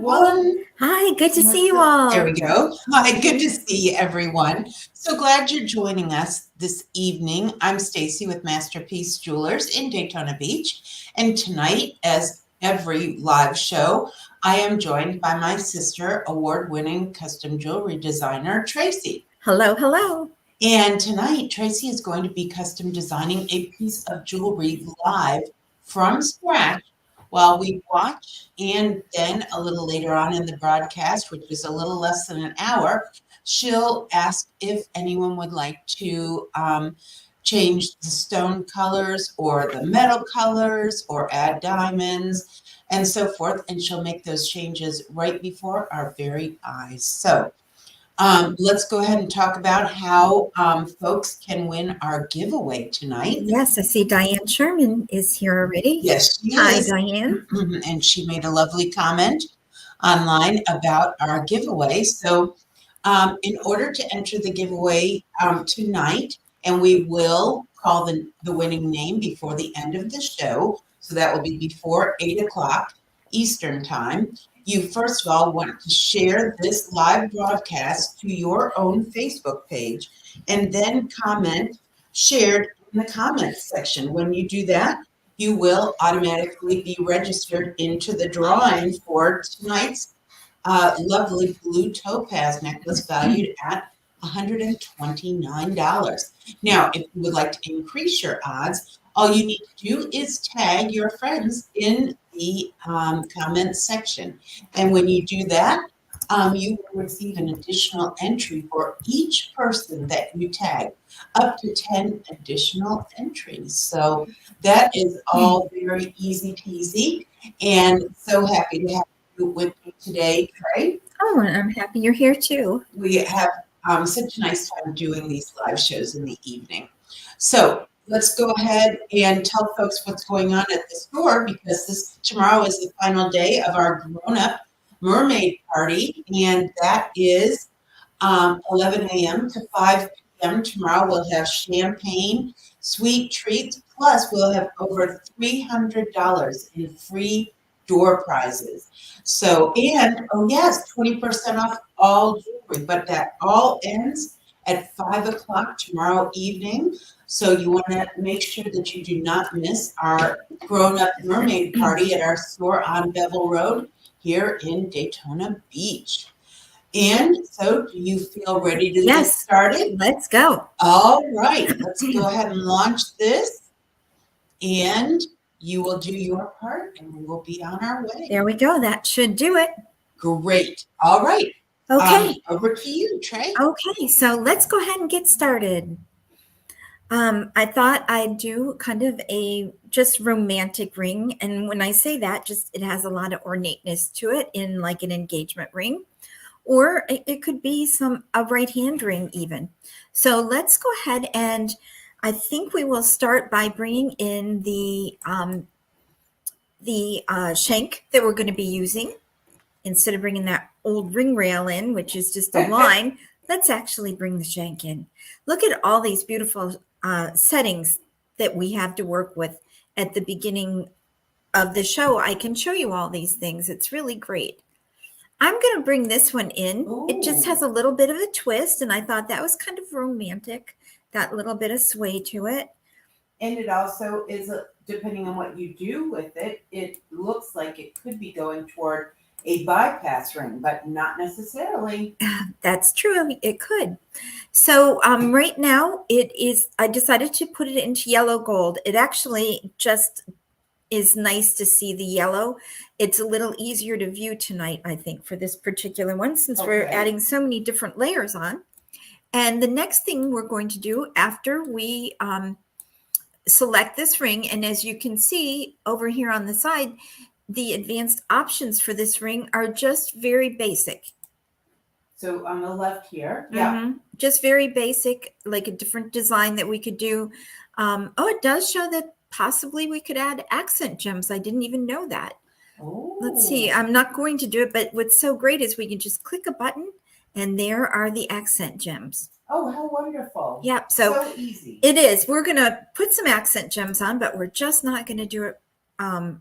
everyone. Hi, good to see you all. There we go. Hi, good to see everyone. So glad you're joining us this evening. I'm Stacy with Masterpiece Jewelers in Daytona Beach. And tonight, as every live show, I am joined by my sister, award-winning custom jewelry designer, Tracy. Hello, hello. And tonight, Tracy is going to be custom designing a piece of jewelry live from scratch while we watch, and then a little later on in the broadcast, which is a little less than an hour, she'll ask if anyone would like to change the stone colors or the metal colors or add diamonds and so forth. And she'll make those changes right before our very eyes. So let's go ahead and talk about how folks can win our giveaway tonight. Yes, I see Diane Sherman is here already. Yes, she Hi, is. Diane. And she made a lovely comment online about our giveaway. So in order to enter the giveaway tonight, and we will call the winning name before the end of the show, so that will be before 8 o'clock Eastern time. You first of all want to share this live broadcast to your own Facebook page and then comment shared in the comments section. When you do that, you will automatically be registered into the drawing for tonight's lovely blue topaz necklace valued at $129. Now, if you would like to increase your odds, all you need to do is tag your friends in the comments section. And when you do that, you will receive an additional entry for each person that you tag, up to 10 additional entries. So that is all very easy peasy, and so happy to have you with me today, Trey. Oh, and I'm happy you're here too. We have such a nice time doing these live shows in the evening. So let's go ahead and tell folks what's going on at the store, because tomorrow is the final day of our grown-up mermaid party, and that is 11 a.m. to 5 p.m. Tomorrow we'll have champagne, sweet treats, plus we'll have over $300 in free door prizes. So, and oh yes, 20% off all jewelry, but that all ends at 5 o'clock tomorrow evening. So you want to make sure that you do not miss our grown-up mermaid party at our store on Bevel Road here in Daytona Beach. And so do you feel ready to get started? Let's go. All right, let's go ahead and launch this. And you will do your part and we will be on our way. There we go. That should do it. Great. All right. Okay. Over to you, Trey. Okay, so let's go ahead and get started. I thought I'd do kind of a just romantic ring. And when I say that, just it has a lot of ornateness to it in like an engagement ring. Or it could be a right hand ring even. So let's go ahead, and I think we will start by bringing in the shank that we're going to be using. Instead of bringing that old ring rail in, which is just a line, let's actually bring the shank in. Look at all these beautiful settings that we have to work with at the beginning of the show. I can show you all these things. It's really great. I'm going to bring this one in. Ooh. It just has a little bit of a twist, and I thought that was kind of romantic, that little bit of sway to it. And it also is, depending on what you do with it, it looks like it could be going toward a bypass ring, but not necessarily. That's true. It could. So right now I decided to put it into yellow gold. It actually just is nice to see the yellow. It's a little easier to view tonight, I think, for this particular one, since we're adding so many different layers on. And the next thing we're going to do after we select this ring, and as you can see over here on the side, the advanced options for this ring are just very basic. So on the left here, yeah. Just very basic, like a different design that we could do. It does show that possibly we could add accent gems. I didn't even know that. Oh. Let's see. I'm not going to do it, but what's so great is we can just click a button and there are the accent gems. Oh, how wonderful. Yep. So easy. It is. We're going to put some accent gems on, but we're just not going to do it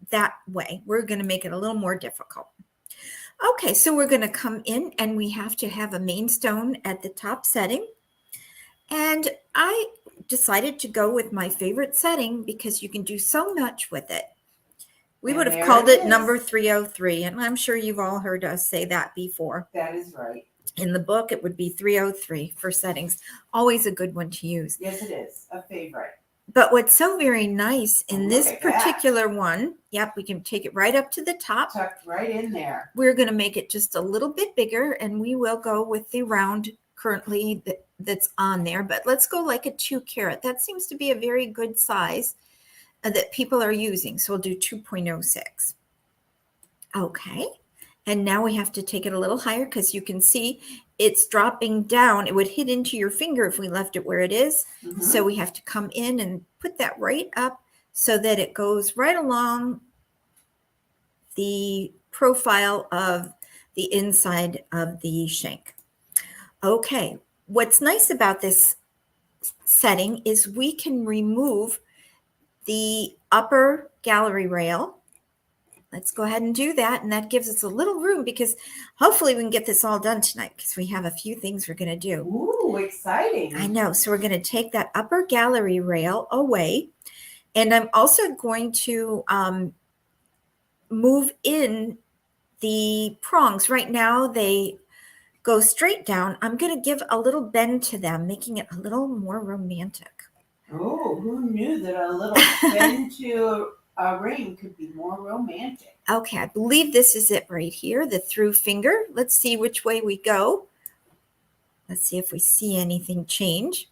that way. We're going to make it a little more difficult. Okay, so we're going to come in and we have to have a main stone at the top setting. And I decided to go with my favorite setting because you can do so much with it. We would have called it number 303, and I'm sure you've all heard us say that before. That is right. In the book, it would be 303 for settings. Always a good one to use. Yes, it is. A favorite. But what's so very nice in this particular one, yep, we can take it right up to the top. Tucked right in there. We're going to make it just a little bit bigger, and we will go with the round currently that's on there. But let's go like a 2 carat. That seems to be a very good size that people are using. So we'll do 2.06. Okay. And now we have to take it a little higher because you can see it's dropping down. It would hit into your finger if we left it where it is. Mm-hmm. So we have to come in and put that right up so that it goes right along the profile of the inside of the shank. Okay. What's nice about this setting is we can remove the upper gallery rail. Let's go ahead and do that. And that gives us a little room because hopefully we can get this all done tonight because we have a few things we're going to do. Ooh, exciting. I know. So we're going to take that upper gallery rail away. And I'm also going to move in the prongs. Right now they go straight down. I'm going to give a little bend to them, making it a little more romantic. Oh, who knew that a little bend to a ring could be more romantic? Okay, I believe this is it right here, the through finger. Let's see which way we go. Let's see if we see anything change.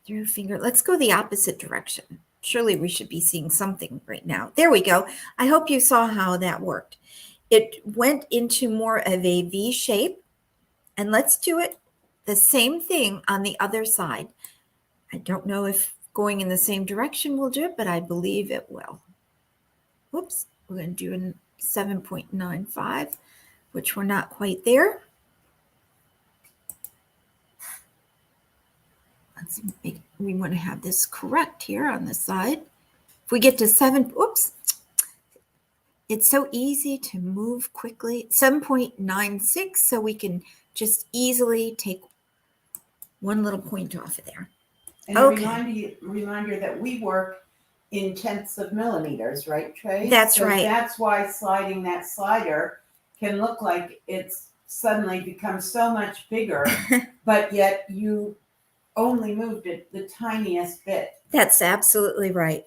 Through finger. Let's go the opposite direction. Surely we should be seeing something right now. There we go. I hope you saw how that worked. It went into more of a V shape. And let's do it the same thing on the other side. I don't know if going in the same direction will do it, but I believe it will. Whoops, we're going to do a 7.95, which we're not quite there. We want to have this correct here on the side. If we get to 7, oops, it's so easy to move quickly. 7.96, so we can just easily take one little point off of there. And a reminder that we work in tenths of millimeters, right, Trey? That's right. That's why sliding that slider can look like it's suddenly become so much bigger, but yet you only moved it the tiniest bit. That's absolutely right.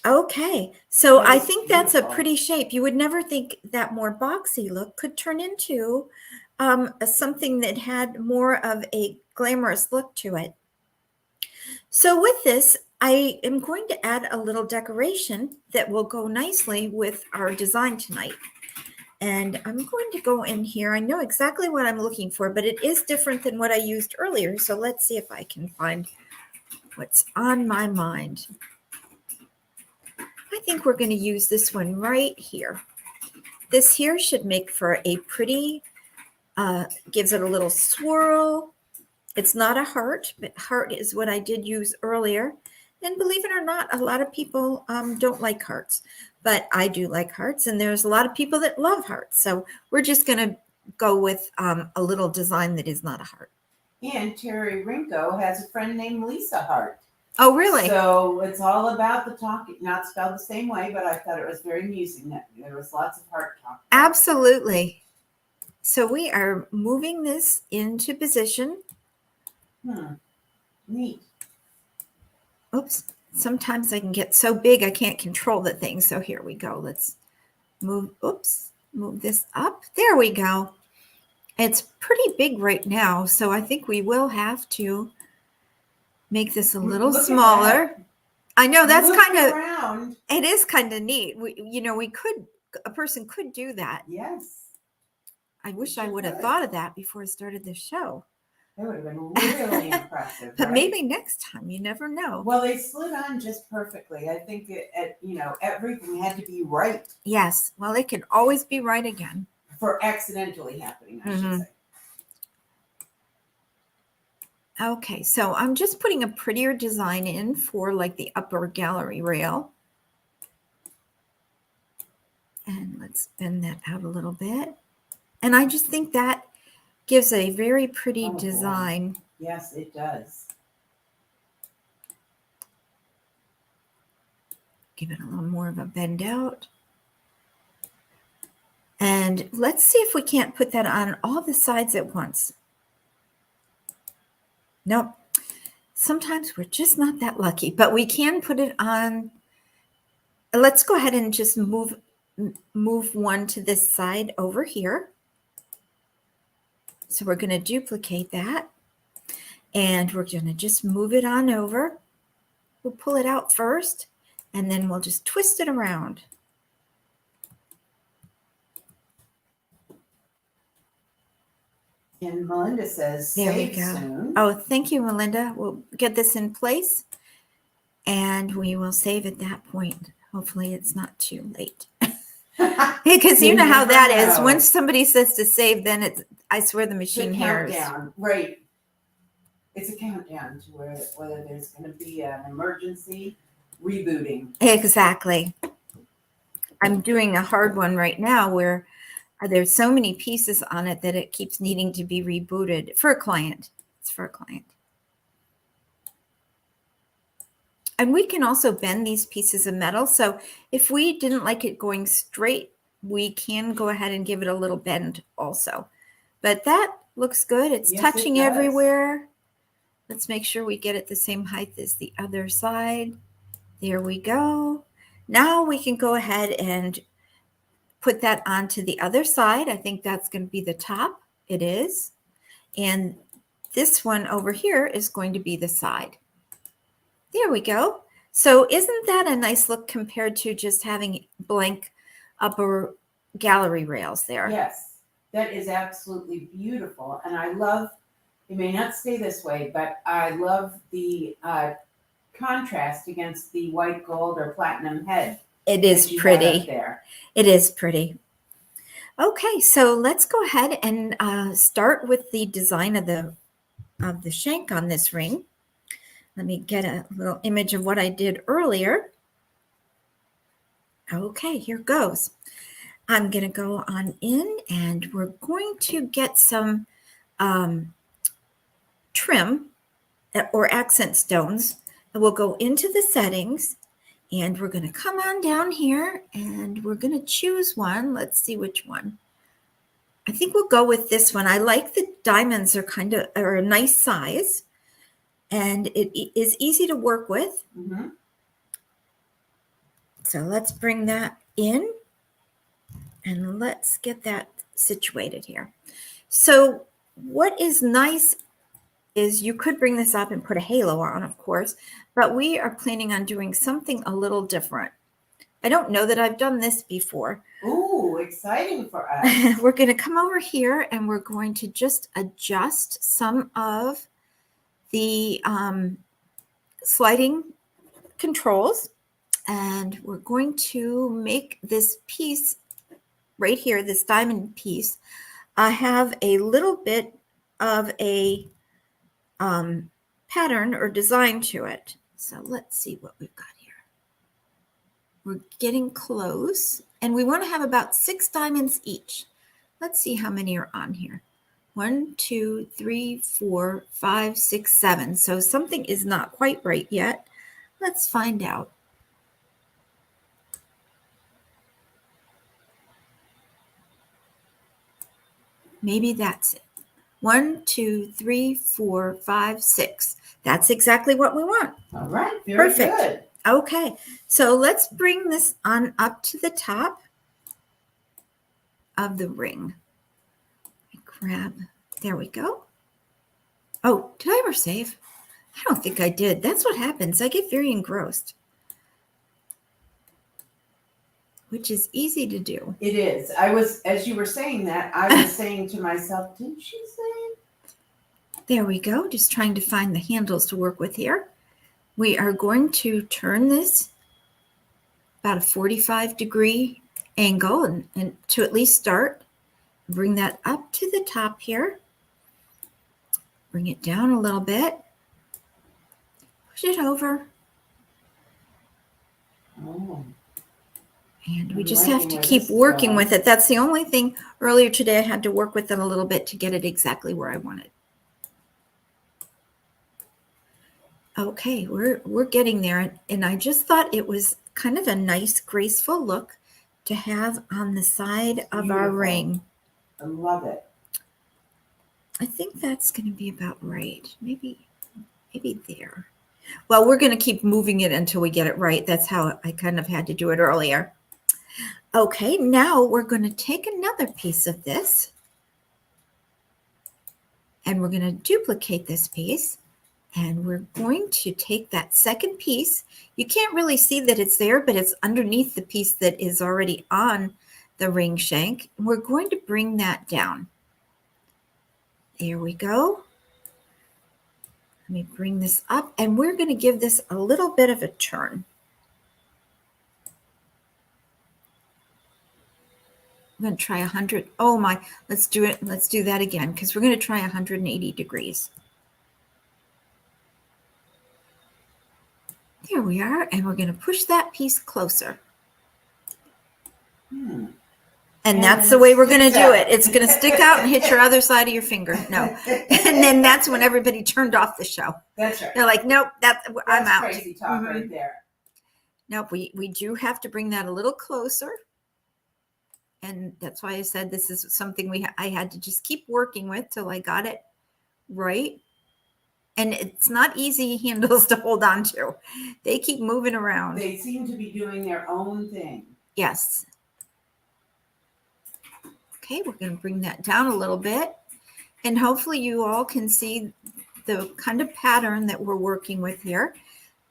Okay, so I think that's a pretty shape. You would never think that more boxy look could turn into something that had more of a glamorous look to it. So with this, I am going to add a little decoration that will go nicely with our design tonight. And I'm going to go in here. I know exactly what I'm looking for, but it is different than what I used earlier. So let's see if I can find what's on my mind. I think we're going to use this one right here. This here should make for a pretty, gives it a little swirl. It's not a heart, but heart is what I did use earlier. And believe it or not, a lot of people don't like hearts, but I do like hearts. And there's a lot of people that love hearts. So we're just going to go with a little design that is not a heart. And Terry Rinko has a friend named Lisa Hart. Oh, really? So it's all about the talking, not spelled the same way, but I thought it was very amusing that there was lots of heart talk. Absolutely. So we are moving this into position. Neat. Oops. Sometimes I can get so big I can't control the thing. So here we go. Let's move. Oops. Move this up. There we go. It's pretty big right now. So I think we will have to make this a little smaller. I know that's kind of, it is kind of neat. A person could do that. Yes. I wish I would have thought of that before I started the show. That would have been really impressive. But maybe next time, you never know. Well, they slid on just perfectly. I think everything had to be right. Yes. Well, it can always be right again. For accidentally happening, I should say. Okay, so I'm just putting a prettier design in for like the upper gallery rail. And let's bend that out a little bit. And I just think that gives a very pretty design. Boy. Yes, it does. Give it a little more of a bend out. And let's see if we can't put that on all the sides at once. Nope. Sometimes we're just not that lucky, but we can put it on. Let's go ahead and just move one to this side over here. So we're going to duplicate that. And we're going to just move it on over. We'll pull it out first, and then we'll just twist it around. And Melinda says, There we save go. soon. Oh, thank you, Melinda. We'll get this in place, and we will save at that point. Hopefully it's not too late. Because you know how that is. Once somebody says to save, then it's, I swear the machine hears. Countdown, right. It's a countdown to whether there's going to be an emergency rebooting. Exactly. I'm doing a hard one right now where there's so many pieces on it that it keeps needing to be rebooted for a client. It's for a client. And we can also bend these pieces of metal. So if we didn't like it going straight, we can go ahead and give it a little bend also. But that looks good. It's touching everywhere. Let's make sure we get it the same height as the other side. There we go. Now we can go ahead and put that onto the other side. I think that's going to be the top. It is. And this one over here is going to be the side. There we go. So isn't that a nice look compared to just having blank upper gallery rails there? Yes, that is absolutely beautiful. And I love, it may not stay this way, but I love the contrast against the white gold or platinum head. It is pretty. It is pretty. Okay, so let's go ahead and start with the design of the shank on this ring. Let me get a little image of what I did earlier. Okay, here goes. I'm going to go on in, and we're going to get some trim or accent stones. And we'll go into the settings, and we're going to come on down here, and we're going to choose one. Let's see which one. I think we'll go with this one. I like the diamonds are a nice size, and it is easy to work with. Mm-hmm. So let's bring that in, and let's get that situated here. So what is nice is you could bring this up and put a halo on, of course, but we are planning on doing something a little different. I don't know that I've done this before. Ooh, exciting for us. We're going to come over here, and we're going to just adjust some of the sliding controls, and we're going to make this piece right here, this diamond piece, have a little bit of a pattern or design to it. So let's see what we've got here. We're getting close, and we want to have about 6 diamonds each. Let's see how many are on here. 1, 2, 3, 4, 5, 6, 7. So something is not quite right yet. Let's find out. Maybe that's it. 1, 2, 3, 4, 5, 6. That's exactly what we want. All right, very Perfect. Good. Okay, so let's bring this on up to the top of the ring. Grab, there we go. Oh, did I ever save? I don't think I did. That's what happens. I get very engrossed, which is easy to do. It is. As you were saying that, I was saying to myself, didn't she say? There we go. Just trying to find the handles to work with here. We are going to turn this about a 45-degree angle and to at least start. Bring that up to the top here. Bring it down a little bit. Push it over. Oh. And we I'm just have liking to where keep this is working going. with it. That's the only thing. Earlier today, I had to work with it a little bit to get it exactly where I want it. Okay, we're getting there. And I just thought it was kind of a nice, graceful look to have on the side of our Beautiful. ring. I love it. I think that's going to be about right. Maybe there. Well, we're going to keep moving it until we get it right. That's how I kind of had to do it earlier. Okay, now we're going to take another piece of this and we're going to duplicate this piece, and we're going to take that second piece. You can't really see that it's there, but it's underneath the piece that is already on the ring shank. We're going to bring that down. There we go. Let me bring this up, and we're going to give this a little bit of a turn. I'm going to try 100. Oh my, let's do it. Let's do that again, because we're going to try 180 degrees. There we are, and we're going to push that piece closer. And that's the way we're going to do it. It's going to stick out and hit your other side of your finger. No. And then that's when everybody turned off the show. That's right. They're like, nope, I'm out. Crazy talk right there. Nope, we do have to bring that a little closer. And that's why I said this is something I had to just keep working with till I got it right. And it's not easy handles to hold on to. They keep moving around. They seem to be doing their own thing. Yes. Okay, we're going to bring that down a little bit. And hopefully you all can see the kind of pattern that we're working with here.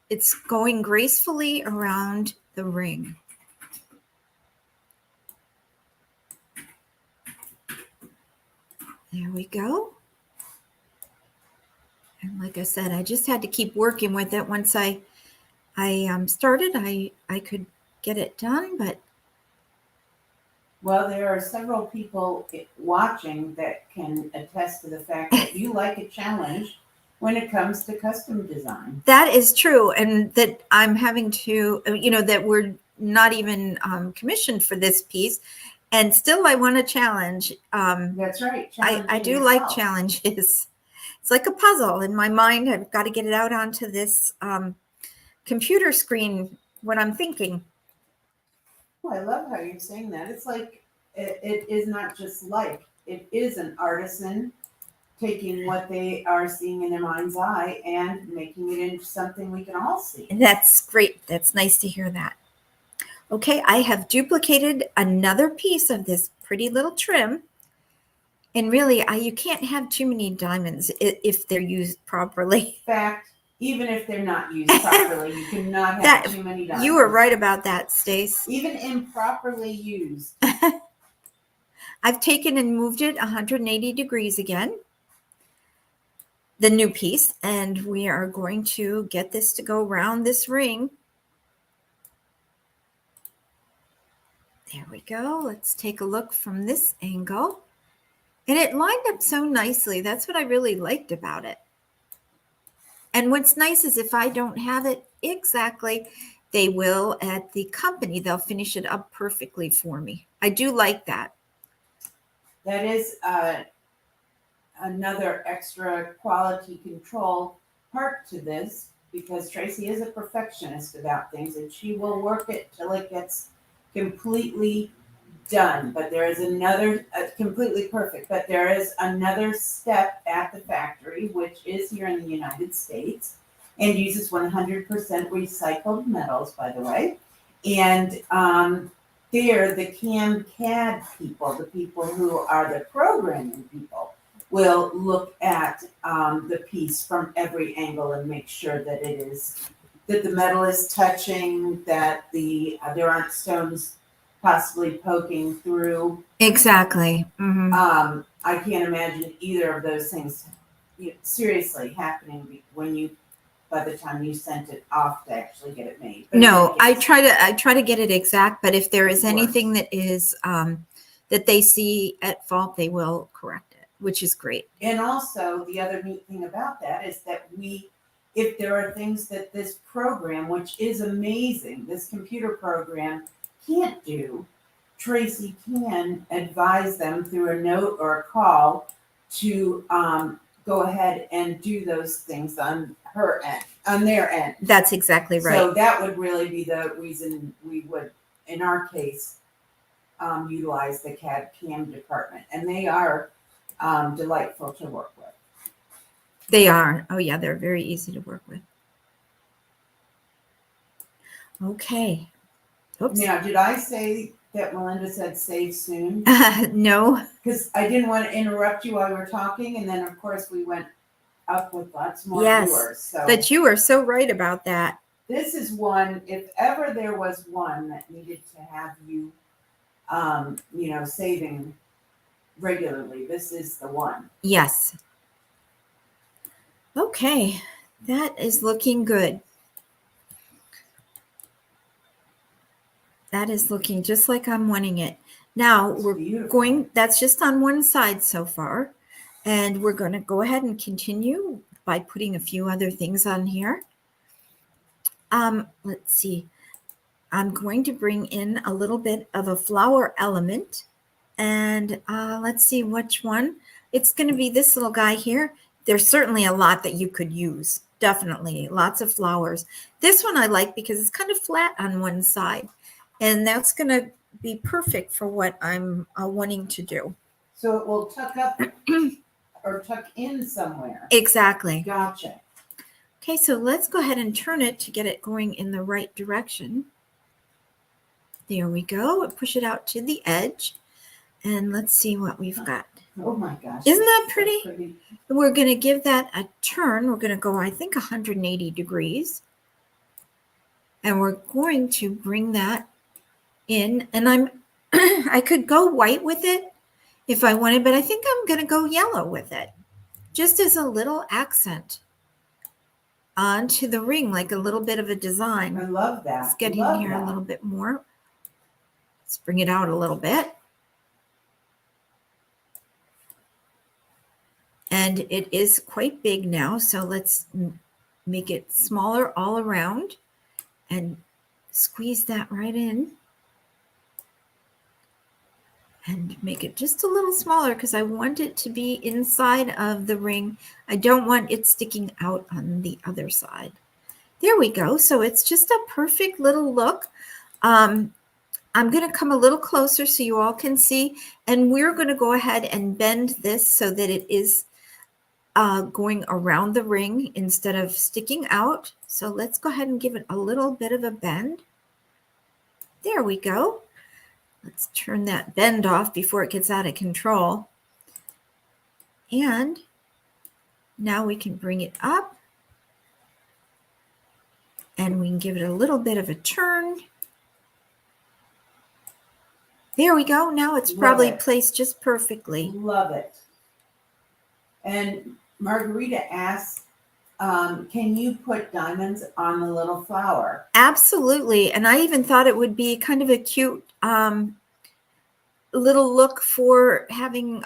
It's going gracefully around the ring. There we go. And like I said, I just had to keep working with it. Once I started, I could get it done, but. Well, there are several people watching that can attest to the fact that you like a challenge when it comes to custom design. That is true. And that I'm having to, that we're not even commissioned for this piece. And still I want a challenge. That's right. I do like challenges. It's like a puzzle in my mind. I've got to get it out onto this computer screen, what I'm thinking. Oh, I love how you're saying that. It's like it is not just like, it is an artisan taking what they are seeing in their mind's eye and making it into something we can all see. That's great. That's nice to hear that. Okay, I have duplicated another piece of this pretty little trim. And really, you can't have too many diamonds if they're used properly. In fact, even if they're not used properly, you cannot have too many diamonds. You were right about that, Stace. Even improperly used. I've taken and moved it 180 degrees again, the new piece, and we are going to get this to go around this ring. There we go. Let's take a look from this angle. And it lined up so nicely. That's what I really liked about it. And what's nice is if I don't have it exactly, they will at the company. They'll finish it up perfectly for me. I do like that. That is another extra quality control part to this, because Tracy is a perfectionist about things and she will work it till it gets completely done. But there is another, completely perfect, but there is another step at the factory, which is here in the United States and uses 100% recycled metals, by the way. And there, the CAD people, the people who are the programming people, will look at the piece from every angle and make sure that that the metal is touching, that there aren't stones possibly poking through. Exactly. Mm-hmm. I can't imagine either of those things seriously happening by the time you sent it off to actually get it made. But no, I try to get it exact, but if there is anything that is that they see at fault, they will correct it, which is great. And also the other neat thing about that is that if there are things that this program, which is amazing, this computer program can't do, Tracy can advise them through a note or a call to go ahead and do those things on her end, on their end. That's exactly right. So that would really be the reason we would, in our case, utilize the CAD CAM department, and they are delightful to work with. They are. Oh yeah, they're very easy to work with. Okay. Oops. Now, did I say that Melinda said save soon? No. Because I didn't want to interrupt you while you were talking, and then of course we went up with lots more Yes, viewers. So but you are so right about that. this is one, if ever there was one that needed to have you, saving regularly, this is the one. Yes. Okay, that is looking good. That is looking just like I'm wanting it. Now It's we're beautiful. going, that's just on one side so far. And we're going to go ahead and continue by putting a few other things on here. Let's see. I'm going to bring in a little bit of a flower element. And let's see which one. It's going to be this little guy here. There's certainly a lot that you could use. Definitely. Lots of flowers. This one I like because it's kind of flat on one side. And that's going to be perfect for what I'm wanting to do. So it will tuck up or tuck in somewhere. Exactly. Gotcha. Okay, so let's go ahead and turn it to get it going in the right direction. There we go. Push it out to the edge. And let's see what we've got. Oh my gosh. Isn't that that's so pretty? pretty? We're going to give that a turn. We're going to go, I think, 180 degrees. And we're going to bring that in. And I could go white with it if I wanted, but I think I'm going to go yellow with it. Just as a little accent onto the ring, like a little bit of a design. I love that. Let's get Love in here that. a little bit more. Let's bring it out a little bit. And it is quite big now, so let's make it smaller all around and squeeze that right in. And make it just a little smaller because I want it to be inside of the ring. I don't want it sticking out on the other side. There we go. So it's just a perfect little look. I'm going to come a little closer so you all can see. And we're going to go ahead and bend this so that it is going around the ring instead of sticking out. So let's go ahead and give it a little bit of a bend. There we go. Let's turn that bend off before it gets out of control. And now we can bring it up. And we can give it a little bit of a turn. There we go. Now it's probably placed just perfectly. Love it. And Margarita asks, can you put diamonds on the little flower? Absolutely. And I even thought it would be kind of a cute little look for having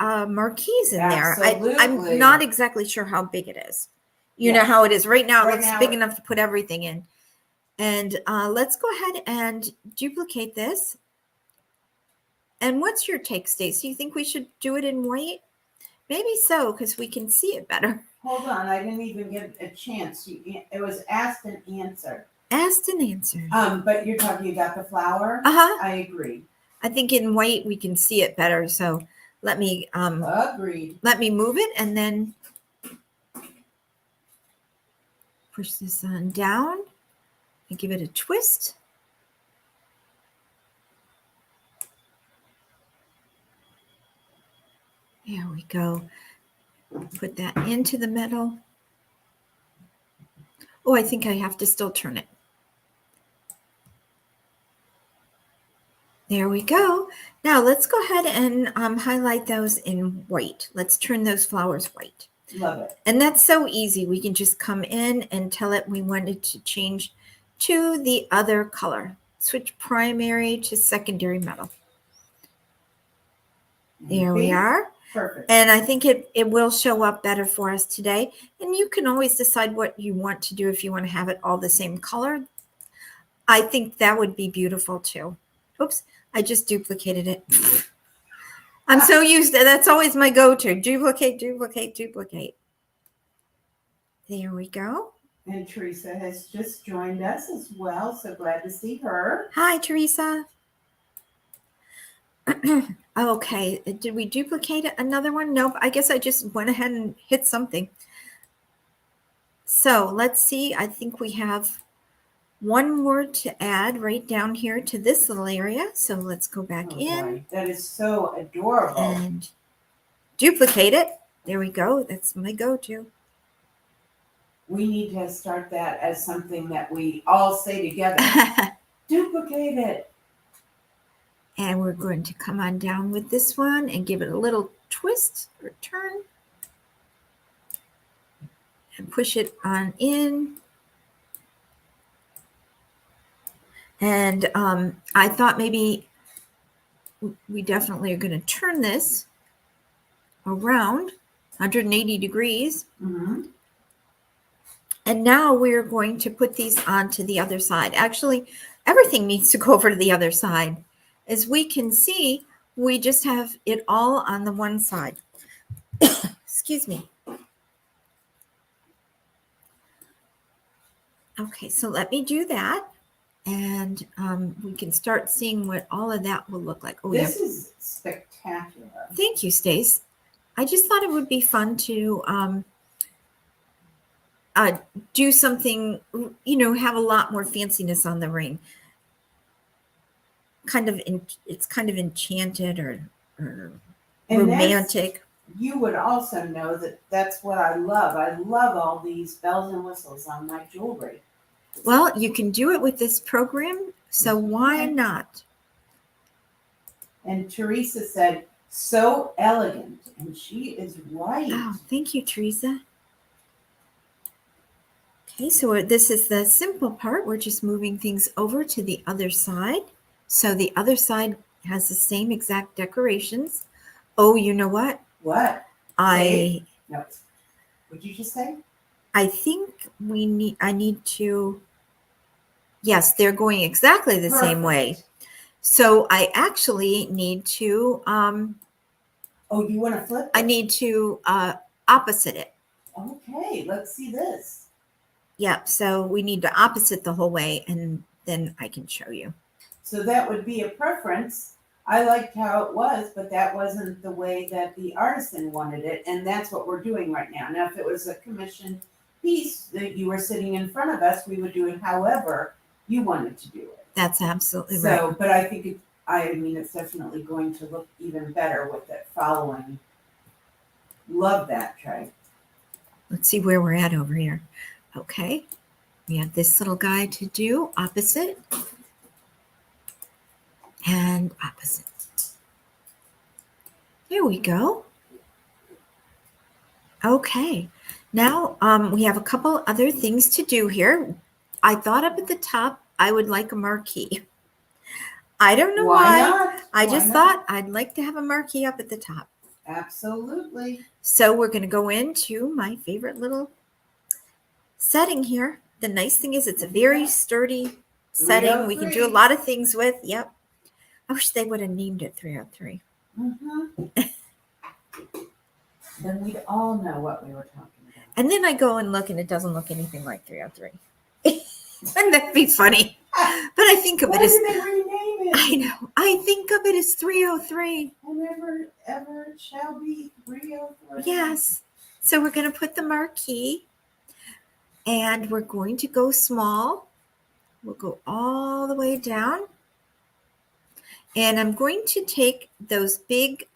marquise in there. I'm not exactly sure how big it is. You know how it is. Right now, it looks big enough to put everything in. And let's go ahead and duplicate this. And what's your take, Stacy? You think we should do it in white? Maybe so, because we can see it better. Hold on, I didn't even get a chance. It was asked and answered. Asked and answered. But you're talking about the flower? Uh-huh. I agree. I think in white we can see it better. So let me agreed. Let me move it and then push this on down and give it a twist. There we go. Put that into the middle. Oh, I think I have to still turn it. There we go. Now let's go ahead and highlight those in white. Let's turn those flowers white. Love it. And that's so easy. We can just come in and tell it we wanted to change to the other color. Switch primary to secondary metal. There we are. Perfect. And I think it will show up better for us today. And you can always decide what you want to do if you want to have it all the same color. I think that would be beautiful too. Oops, I just duplicated it. I'm so used to that's always my go-to. Duplicate, duplicate, duplicate. There we go. And Teresa has just joined us as well, so glad to see her. Hi, Teresa. Okay, did we duplicate another one? Nope, I guess I just went ahead and hit something. So let's see, I think we have one more to add right down here to this little area. So let's go back Oh, in boy, that is so adorable. and duplicate it. There we go. That's my go-to. We need to start that as something that we all say together. Duplicate it. And we're going to come on down with this one and give it a little twist or turn. And push it on in. And I thought maybe we definitely are going to turn this around 180 degrees. Mm-hmm. And now we're going to put these onto the other side. Actually, everything needs to go over to the other side. As we can see, we just have it all on the one side. Excuse me. Okay, so let me do that. And we can start seeing what all of that will look like. Oh, This is spectacular. Thank you, Stace. I just thought it would be fun to do something, have a lot more fanciness on the ring. It's kind of enchanted or And romantic. You would also know that that's what I love. I love all these bells and whistles on my jewelry. Well, you can do it with this program, so why not? And Teresa said, so elegant. And she is right. Oh, thank you, Teresa. Okay, so this is the simple part. We're just moving things over to the other side. So the other side has the same exact decorations. Oh, you know what? What? No. What'd you just say? I think I need to, yes, they're going exactly the same way. So I actually need to, oh, you want to flip it? I need to opposite it. Okay, let's see this. Yeah, so we need to opposite the whole way, and then I can show you. So that would be a preference. I liked how it was, but that wasn't the way that the artisan wanted it, and that's what we're doing right now. Now, if it was a commissioned piece that you were sitting in front of us, we would do it however you wanted to do it. That's absolutely right. So, but I think it's definitely going to look even better with it following. Love that, Trey. Let's see where we're at over here. Okay, we have this little guy to do, opposite and opposite. There we go. Okay, now we have a couple other things to do here. I thought up at the top I would like a marquee. I don't know why. Not? I just thought I'd like to have a marquee up at the top. Absolutely. So we're going to go into my favorite little setting here. The nice thing is it's a very sturdy setting. We can do a lot of things with. Yep. I wish they would have named it 303. Mm-hmm. Then we'd all know what we were talking about. And then I go and look and it doesn't look anything like 303. Wouldn't that be funny? But I think of it as, did they rename it? I know. I think of it as 303. And never, ever shall be 303. Yes. So we're going to put the marquee and we're going to go small. We'll go all the way down. And I'm going to take those big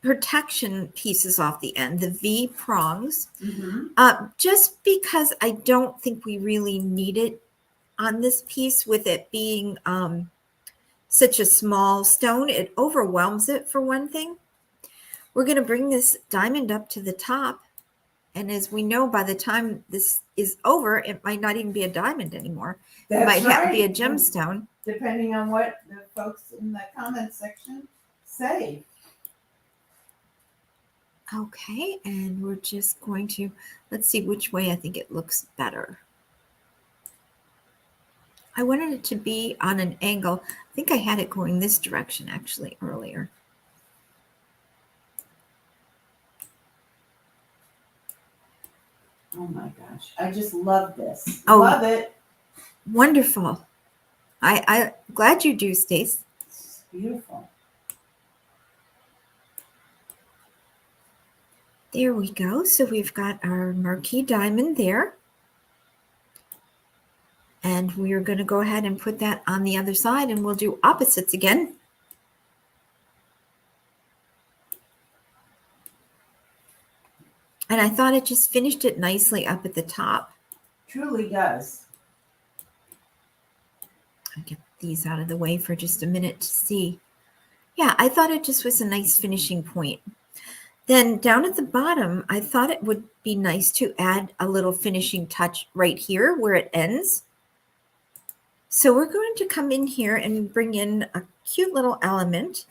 protection pieces off the end, the V prongs, just because I don't think we really need it on this piece with it being such a small stone. It overwhelms it for one thing. We're going to bring this diamond up to the top. And as we know, by the time this is over, it might not even be a diamond anymore. It might have to be a gemstone. Depending on what the folks in the comments section say. Okay, and we're just going to, let's see which way I think it looks better. I wanted it to be on an angle. I think I had it going this direction actually earlier. Oh my gosh. I just love this. Oh. Love it. Wonderful. I'm glad you do, Stace. It's beautiful. There we go. So we've got our marquee diamond there. And we're going to go ahead and put that on the other side, and we'll do opposites again. And I thought it just finished it nicely up at the top. Truly does. I'll get these out of the way for just a minute to see. Yeah, I thought it just was a nice finishing point. Then down at the bottom, I thought it would be nice to add a little finishing touch right here where it ends. So we're going to come in here and bring in a cute little element.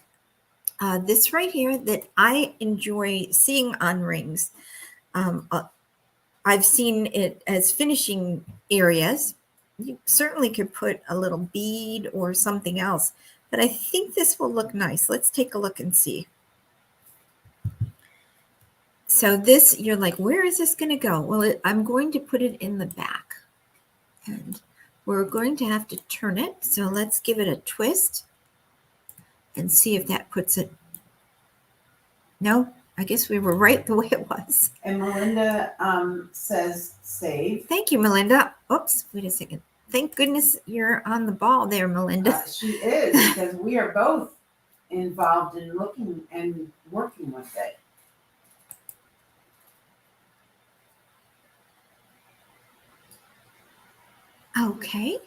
This right here that I enjoy seeing on rings. I've seen it as finishing areas. You certainly could put a little bead or something else, but I think this will look nice. Let's take a look and see. So this, you're like, where is this going to go? Well, I'm going to put it in the back, and we're going to have to turn it. So let's give it a twist and see if that puts it. No, I guess we were right the way it was. And Melinda says save. Thank you, Melinda. Oops, wait a second. Thank goodness you're on the ball there, Melinda. She is, because we are both involved in looking and working with it. Okay.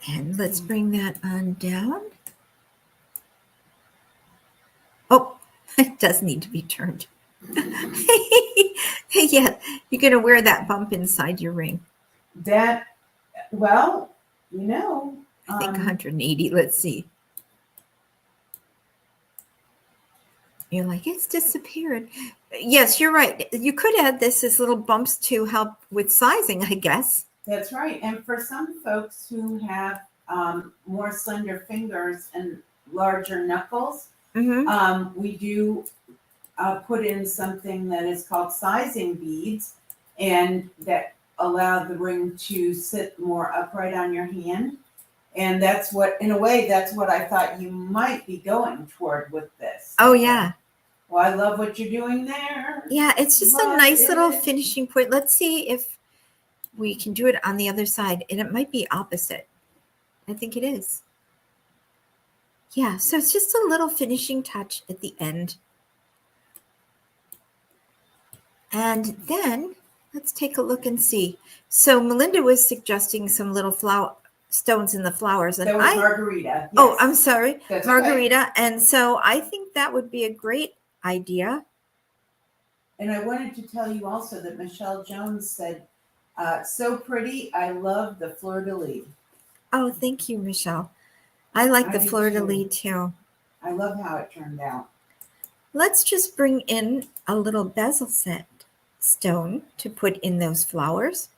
And let's bring that on down. Oh, it does need to be turned. Yeah, you're going to wear that bump inside your ring. That, well, you know. I think 180. Let's see. You're like, it's disappeared. Yes, you're right. You could add this as little bumps to help with sizing, I guess. That's right. And for some folks who have more slender fingers and larger knuckles, we do put in something that is called sizing beads, and that allow the ring to sit more upright on your hand. And that's what, in a way, that's what I thought you might be going toward with this. Oh, yeah. Well, I love what you're doing there. Yeah, it's just a nice little finishing point. Let's see if we can do it on the other side, and it might be opposite. I think it is. Yeah, so it's just a little finishing touch at the end. And then let's take a look and see. So Melinda was suggesting some little flower stones in the flowers. And that was Margarita. Yes. Oh, I'm sorry. That's Margarita. Okay. And so I think that would be a great idea. And I wanted to tell you also that Michelle Jones said, so pretty. I love the fleur-de-lis. Oh, thank you, Michelle. I like the fleur-de-lis too. I love how it turned out. Let's just bring in a little bezel set stone to put in those flowers.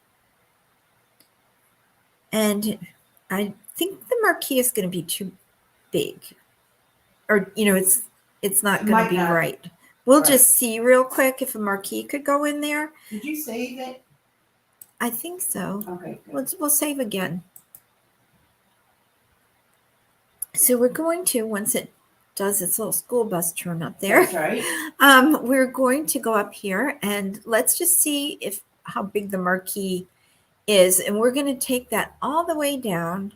And I think the marquee is going to be too big. Or, you know, it's not going to be right. We'll just see real quick if a marquee could go in there. Did you save it? I think so. Okay. Good. We'll save again. So we're going to, once it does its little school bus turn up there. That's right. We're going to go up here and let's just see how big the marquee is. And we're going to take that all the way down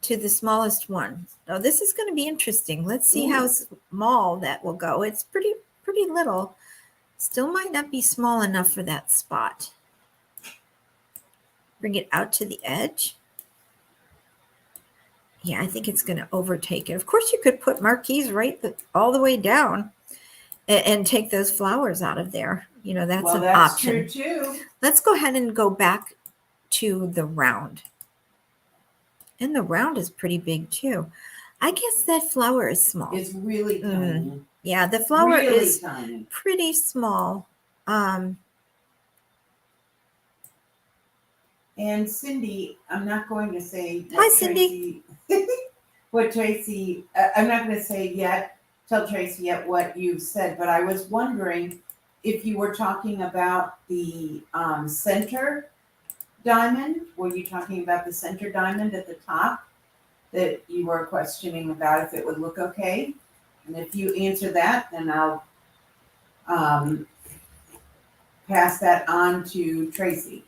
to the smallest one. Now this is going to be interesting. Let's see how small that will go. It's pretty little. Still might not be small enough for that spot. Bring it out to the edge. Yeah, I think it's going to overtake it. Of course, you could put marquees all the way down and take those flowers out of there. You know, that's an option. That's true too. Let's go ahead and go back to the round. And the round is pretty big too. I guess that flower is small. It's really tiny. Yeah, the flower is tiny. Pretty small. And Cindy, I'm not going to say Hi, Cindy. I'm not going to say yet, tell Tracy yet what you said, but I was wondering if you were talking about the center diamond. Were you talking about the center diamond at the top that you were questioning about if it would look okay? And if you answer that, then I'll pass that on to Tracy.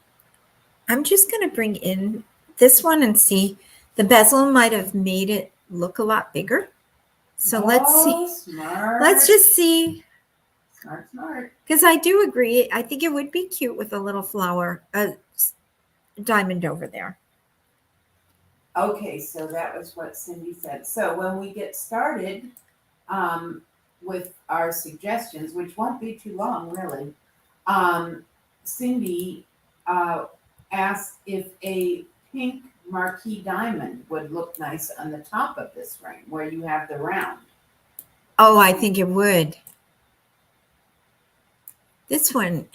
I'm just going to bring in this one and see. The bezel might have made it look a lot bigger. So let's see. Smart. Let's just see. Smart. Because I do agree. I think it would be cute with a little flower, a diamond over there. Okay, so that was what Cindy said. So when we get started with our suggestions, which won't be too long, really, Cindy asked if a pink marquee diamond would look nice on the top of this ring, where you have the round. Oh, I think it would. This one.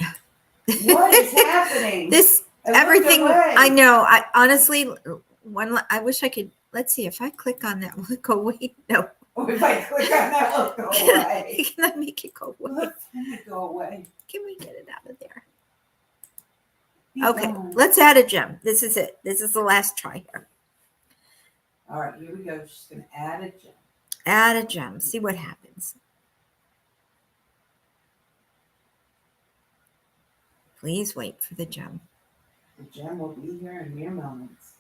What is happening? This I everything. looked away. I know. I honestly, I wish I could. Let's see if I click on that. Will it go away? No. Oh, if I click on that, will it go away? Can I make it go away? Look, can it go away? Can we get it out of there? Be Okay, gone. let's add a gem. This is it. This is the last try here. All right, here we go. Just gonna add a gem. Add a gem. See what happens. Please wait for the gem. The gem will be here in mere moments.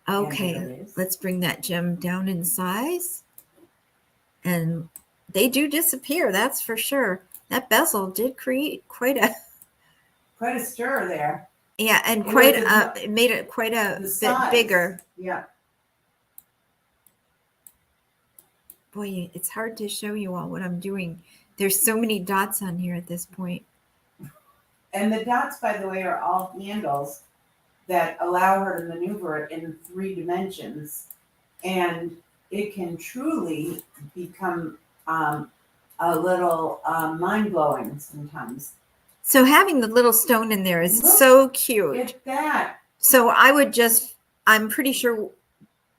Okay, And there it is. let's bring that gem down in size. And they do disappear, that's for sure. That bezel did create quite a stir there. yeah, and It quite was it made it quite a The bit size. bigger. Yeah. Boy, it's hard to show you all what I'm doing. There's so many dots on here at this point. And the dots, by the way, are all handles that allow her to maneuver it in 3 dimensions. And it can truly become a little mind-blowing sometimes. So having the little stone in there is Look so cute. At that. So I'm pretty sure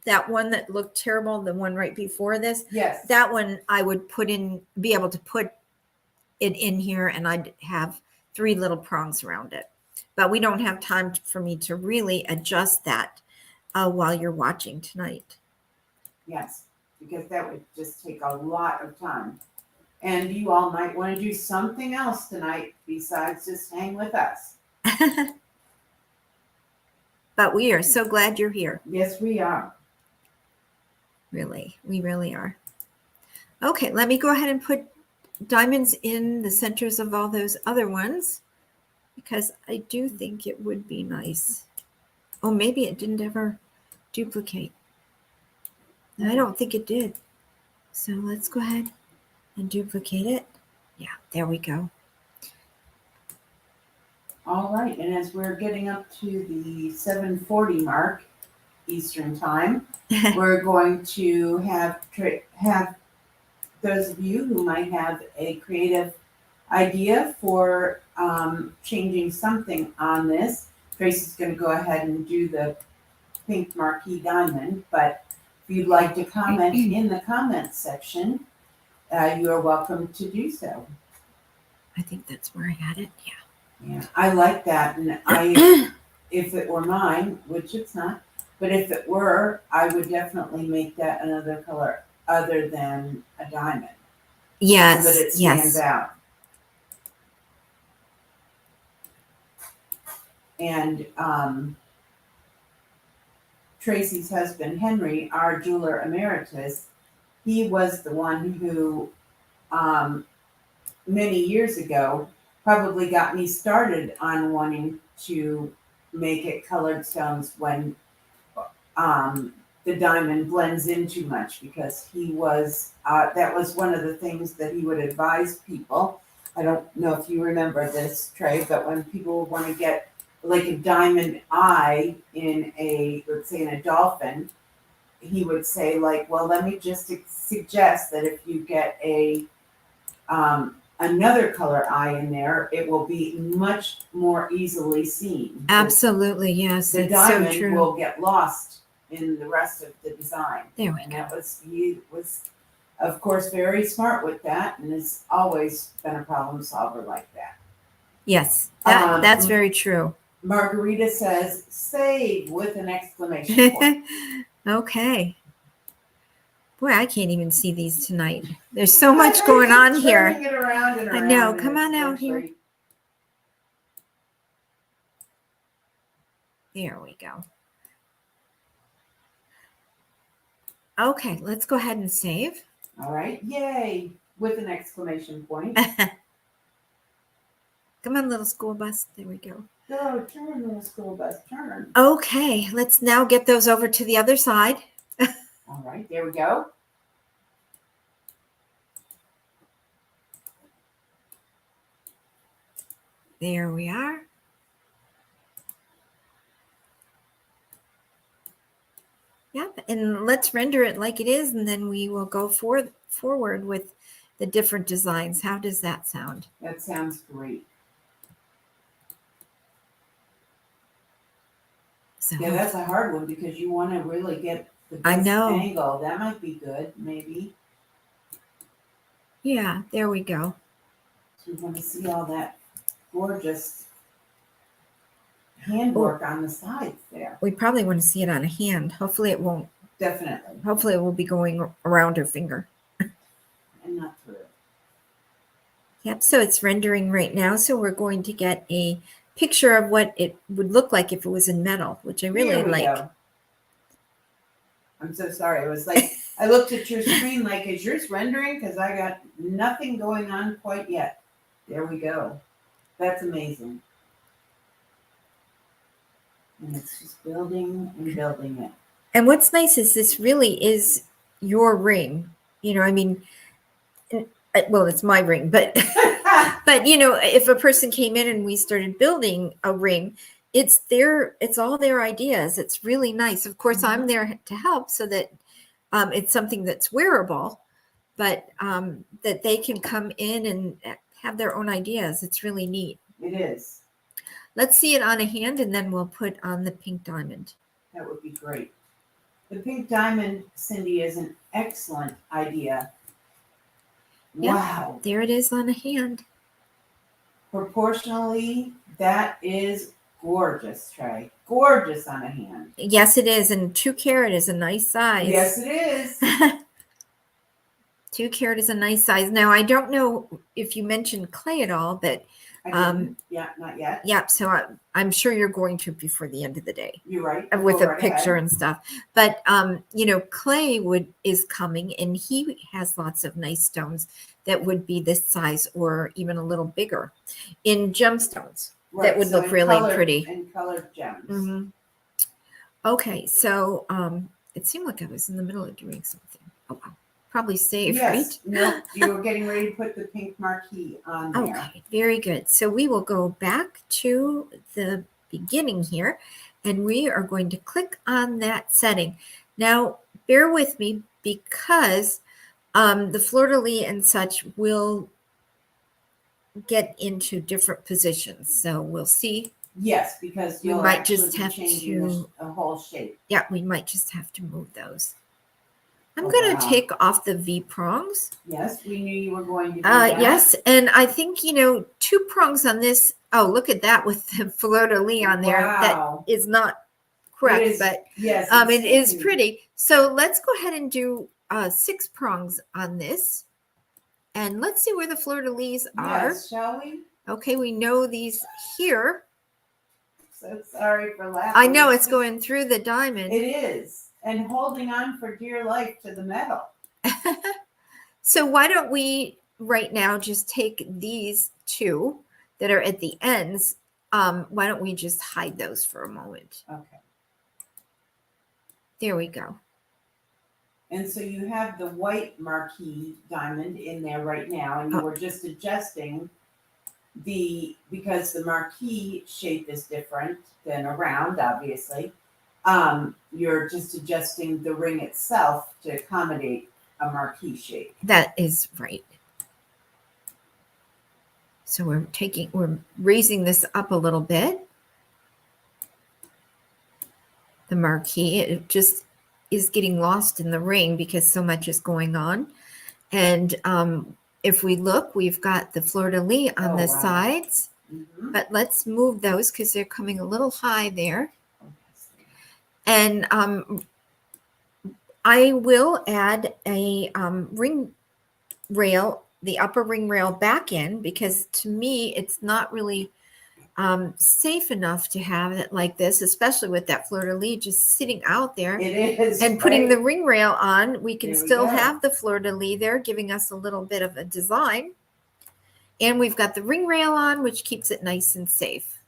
that one that looked terrible, the one right before this, Yes. that one I would be able to put it in here and I'd have 3 little prongs around it. But we don't have time for me to really adjust that while you're watching tonight. Yes, because that would just take a lot of time. And you all might want to do something else tonight besides just hang with us. But we are so glad you're here. Yes, we are. Really, we really are. Okay, let me go ahead and put diamonds in the centers of all those other ones because I do think it would be nice. Oh, maybe it didn't ever duplicate. I don't think it did. So let's go ahead and duplicate it. Yeah, there we go. All right, and as we're getting up to the 7:40 mark Eastern time, we're going to have those of you who might have a creative idea for changing something on this. Tracy's going to go ahead and do the pink marquee diamond, but if you'd like to comment in the comments section, you are welcome to do so. I think that's where I had it. Yeah. Yeah, I like that, and if it were mine, which it's not, but if it were, I would definitely make that another color other than a diamond. Yes. So that it stands out. And Tracy's husband, Henry, our jeweler emeritus, he was the one who many years ago probably got me started on wanting to make it colored stones when the diamond blends in too much, because he was that was one of the things that he would advise people. I don't know if you remember this, Trey, but when people want to get like a diamond eye in let's say in a dolphin, he would say like, well, let me just suggest that if you get a another color eye in there, it will be much more easily seen. Absolutely, yes. The It's so diamond true. will get lost in the rest of the design. There we And go. that was, he was, of course, very smart with that, and has always been a problem solver like that. Yes, Um, that's very true. Margarita says, save with an exclamation point. Okay. Boy, I can't even see these tonight. There's so much going on here. Turning it around and I around. know. and Come it's on out here. eventually- There we go. Okay, let's go ahead and save. All right, yay, with an exclamation point. Come on, little school bus. There we go. Go, turn, little school bus, turn. Okay, let's now get those over to the other side. All right, there we go. There we are. Yep, and let's render it like it is, and then we will go forward with the different designs. How does that sound? That sounds great. So, Yeah, that's a hard one because you want to really get the I best know. angle. That might be good, maybe. yeah, there we go. So we want to see all that gorgeous handwork on the sides there. We probably want to see it on a hand. Hopefully it won't. Definitely. Hopefully it will be going around her finger. And not through. Yep, so it's rendering right now. So we're going to get a picture of what it would look like if it was in metal, which I really Here we like. go. I'm so sorry. It was like, I looked at your screen like, is yours rendering? Because I got nothing going on quite yet. There we go. That's amazing. And it's just building and building it. And what's nice is this really is your ring. You know, I mean, well, it's my ring, but but you know, if a person came in and we started building a ring, it's all their ideas. It's really nice. Of course, I'm there to help so that it's something that's wearable, but that they can come in and have their own ideas. It's really neat. It is. Let's see it on a hand, and then we'll put on the pink diamond. That would be great. The pink diamond, Cindy, is an excellent idea. Yeah. Wow. There it is on a hand. Proportionally, that is gorgeous, Trey. Gorgeous on a hand. Yes, it is. And 2 carat is a nice size. Yes, it is. 2 carat is a nice size. Now, I don't know if you mentioned clay at all, but I didn't. Yeah, not yet. yeah, so I'm sure you're going to before the end of the day You're right. with Go a right picture ahead. and stuff. But you know, clay is coming, and he has lots of nice stones that would be this size or even a little bigger in gemstones. Right, that would so look in really colored- pretty. In colored gems. Mhm. Okay, so it seemed like I was in the middle of doing something. Oh, wow. Probably save, Yes. right? No, you were getting ready to put the pink marquee on there. Okay, very good. So we will go back to the beginning here, and we are going to click on that setting. Now, bear with me because the fleur-de-lis and such will get into different positions. So we'll see. Yes, because We you'll might actually just be have changing to- the whole shape. Yeah, we might just have to move those. I'm Oh, going wow. to take off the V prongs. Yes, we knew you were going to do that. Yes, and I think, you know, 2 prongs on this. Oh, look at that with the fleur-de-lis on there. Wow. That is not correct, It is, but yes, it is sticking. pretty. So let's go ahead and do 6 prongs on this. And let's see where the fleur-de-lis are. Yes, shall we? Okay, we know these here. So sorry for laughing. I know it's just- going through the diamond. It is. And holding on for dear life to the metal. So why don't we right now just take these 2 that are at the ends? Why don't we just hide those for a moment? Okay. There we go. And so you have the white marquee diamond in there right now, and you Oh. were just adjusting because the marquee shape is different than a round, obviously. You're just adjusting the ring itself to accommodate a marquee shape. That is right. So we're raising this up a little bit. The marquee, it just is getting lost in the ring because so much is going on. And if we look, we've got the fleur-de-lis on the sides, but let's move those because they're coming a little high there. And I will add a ring rail, the upper ring rail back in, because to me, it's not really safe enough to have it like this, especially with that fleur-de-lis just sitting out there. It is. And putting the ring rail on, we can There we still go. have the fleur-de-lis there, giving us a little bit of a design. And we've got the ring rail on, which keeps it nice and safe.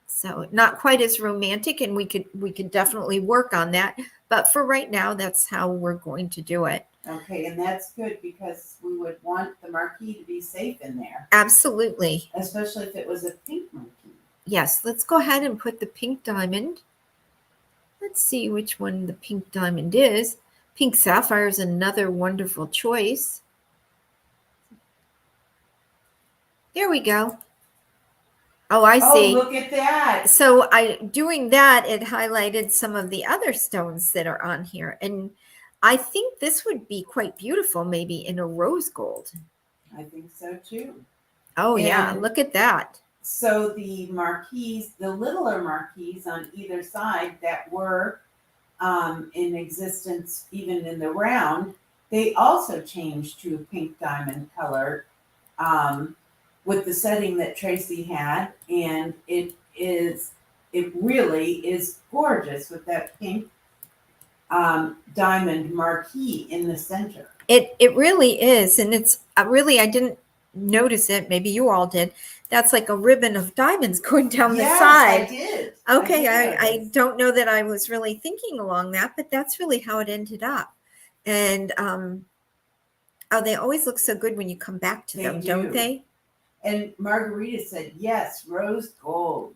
So not quite as romantic, and we could definitely work on that. But for right now, that's how we're going to do it. Okay, and that's good because we would want the marquee to be safe in there, Absolutely. especially if it was a pink marquee. Yes, let's go ahead and put the pink diamond. Let's see which one the pink diamond is. Pink sapphire is another wonderful choice. There we go. Oh, I see. Oh, look at that. So doing that, it highlighted some of the other stones that are on here. And I think this would be quite beautiful, maybe in a rose gold. I think so too. Oh, yeah. And Look at that. so the marquees, the littler marquees on either side that were in existence even in the round, they also changed to a pink diamond color with the setting that Tracy had. And it really is gorgeous with that pink diamond marquee in the center. It really is. And it's really, I didn't notice it. Maybe you all did. That's like a ribbon of diamonds going down the side. I did. Okay, I don't know that I was really thinking along that, but that's really how it ended up. And oh, they always look so good when you come back to them, don't they? And Margarita said, yes, rose gold.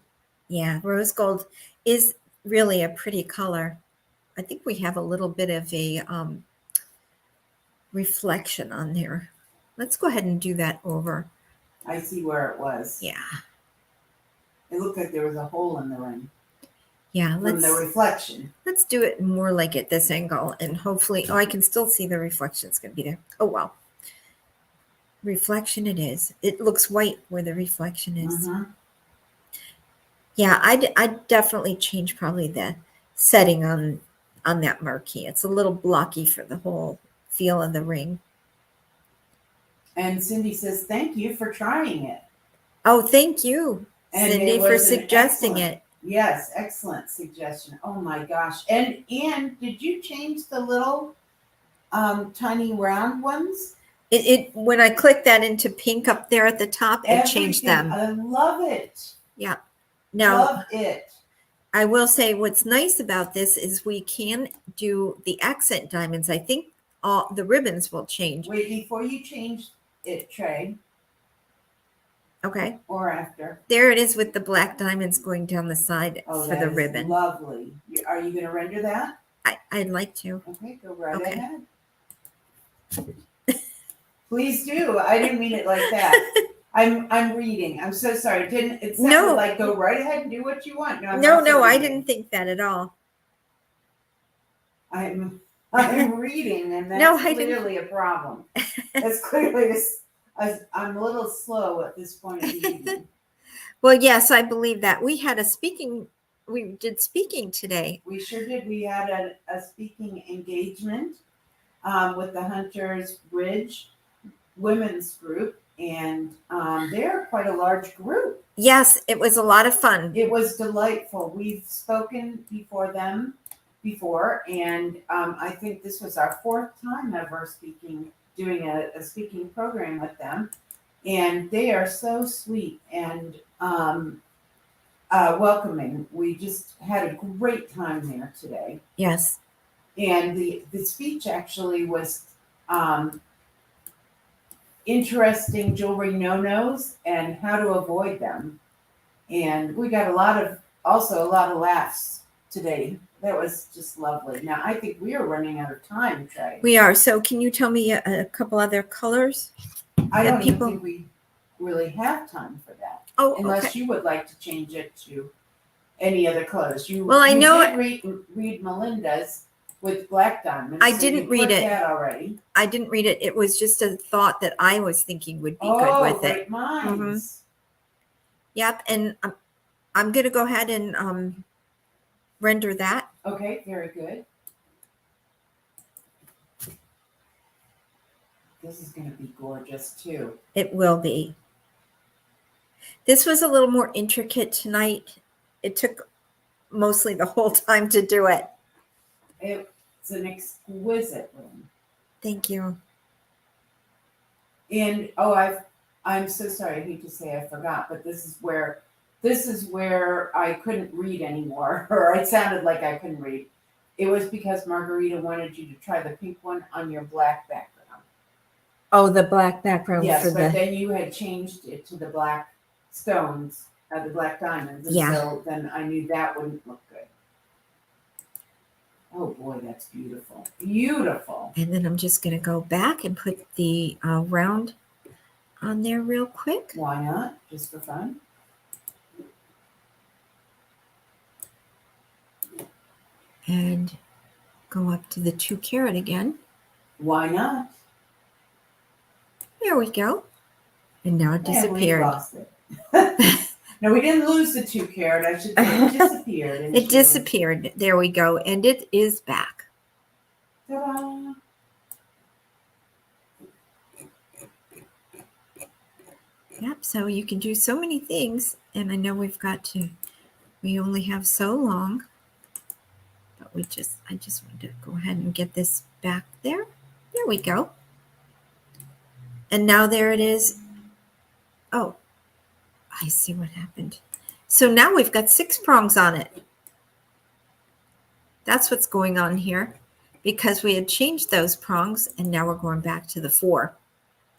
Yeah, rose gold is really a pretty color. I think we have a little bit of a reflection on there. Let's go ahead and do that over. I see where it was. Yeah. It looked like there was a hole in the ring. Yeah, from the reflection. Let's do it more like at this angle, and hopefully, oh, I can still see the reflection. It's going to be there. Oh, well. Reflection it is. It looks white where the reflection is. Yeah, I definitely change probably the setting on that marquee. It's a little blocky for the whole feel of the ring. And Cindy says, thank you for trying it. Oh, thank you, And Cindy, for suggesting it. Yes, excellent suggestion. Oh my gosh. And did you change the little tiny round ones? It when I clicked that into pink up there at the top, it changed them. I love it. Yeah. Now, love it. I will say what's nice about this is we can do the accent diamonds. I think all the ribbons will change. Wait, before you change it, Trey. Okay. Or after. There it is with the black diamonds going down the side for the ribbon. Lovely. Are you going to render that? I'd like to. Okay, go right ahead. Please do. I didn't mean it like that. I'm reading. I'm so sorry. It sounded like go right ahead and do what you want. No, I didn't think that at all. I'm reading, and that's clearly a problem. That's clearly I'm a little slow at this point of the evening. Well, yes, I believe that. We did speaking today. We sure did. We had a speaking engagement with the Hunters Ridge women's group, and they're quite a large group. Yes, it was a lot of fun. It was delightful. We've spoken before, and I think this was our fourth time ever doing a speaking program with them, and they are so sweet and welcoming. We just had a great time there today. Yes. And the speech actually was interesting jewelry no-nos and how to avoid them. And we got a lot of laughs today. That was just lovely. Now, I think we are running out of time, Trey. We are. So can you tell me a couple other colors? I don't even think we really have time for that. Oh, Unless okay. you would like to change it to any other colors. Well, I know did read Melinda's with black diamonds. I so didn't you read put it. that already. I didn't read it. It was just a thought that I was thinking would be good Oh, with it. great minds. Yep. And I'm going to go ahead and render that. Okay, very good. This is going to be gorgeous too. It will be. This was a little more intricate tonight. It took mostly the whole time to do it. It's an exquisite room. Thank you. And I'm so sorry. I hate to say I forgot, but this is where I couldn't read anymore, or it sounded like I couldn't read. It was because Margarita wanted you to try the pink one on your black background. Oh, the black background Yes, for but the. then you had changed it to the black stones, the black diamonds, and Yeah. so then I knew that wouldn't look good. Oh boy, that's beautiful, beautiful. And then I'm just going to go back and put the round on there real quick. Why not? Just for fun. And go up to the 2 carat again. Why not? There we go. And now it And we disappeared. lost it. No, we didn't lose the 2 carat. I should say it disappeared. It disappeared. There we go. And it is back. Ta-da. Yep. So you can do so many things. And I know we only have so long. But I just wanted to go ahead and get this back there. There we go. And now there it is. Oh, I see what happened. So now we've got 6 prongs on it. That's what's going on here, because we had changed those prongs and now we're going back to the 4.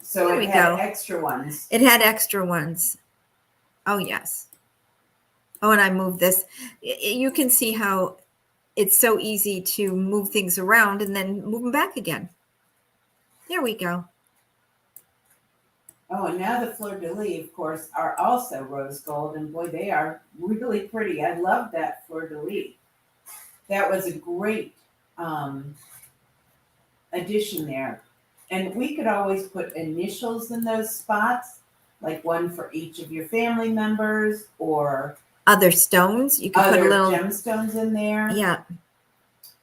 So There it we had go. extra ones. It had extra ones. Oh, yes. Oh, and I moved this. You can see how it's so easy to move things around and then move them back again. There we go. Oh, and now the fleur-de-lis, of course, are also rose gold, and boy, they are really pretty. I love that fleur-de-lis. That was a great addition there. And we could always put initials in those spots, like one for each of your family members, or Other stones. You can put other a little. gemstones in there. Yeah.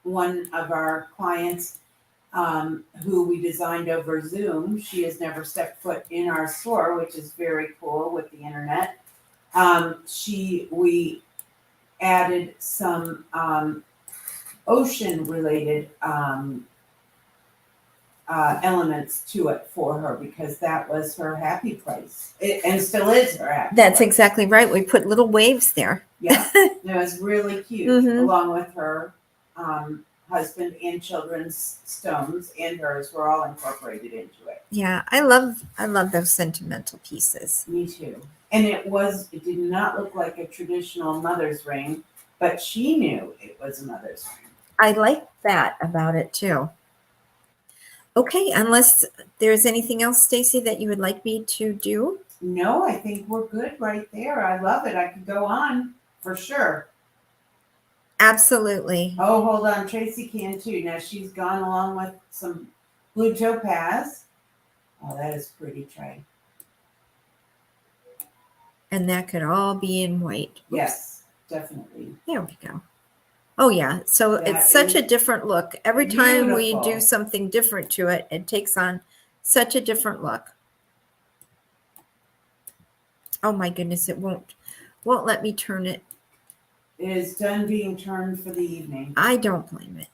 One of our clients who we designed over Zoom, she has never stepped foot in our store, which is very cool with the internet. We added some ocean related elements to it for her, because that was her happy place, and still is her happy That's place. exactly right. We put little waves there. Yeah, it was really cute, Mhm. along with her husband and children's stones, and hers were all incorporated into it. Yeah, I love those sentimental pieces. Me too. And it did not look like a traditional mother's ring, but she knew it was a mother's ring. I like that about it too. Okay, unless there's anything else, Stacy, that you would like me to do? No, I think we're good right there. I love it. I could go on for sure. Absolutely. Oh, hold on. Tracy can too. Now she's gone along with some blue topaz. Oh, that is pretty, Trey. And that could all be in white. Oops. Yes, definitely. There we go. Oh, yeah. So That it's such is a different look. Every time we beautiful. do something different to it, it takes on such a different look. Oh, my goodness. It won't let me turn it. It is done being turned for the evening. I don't blame it.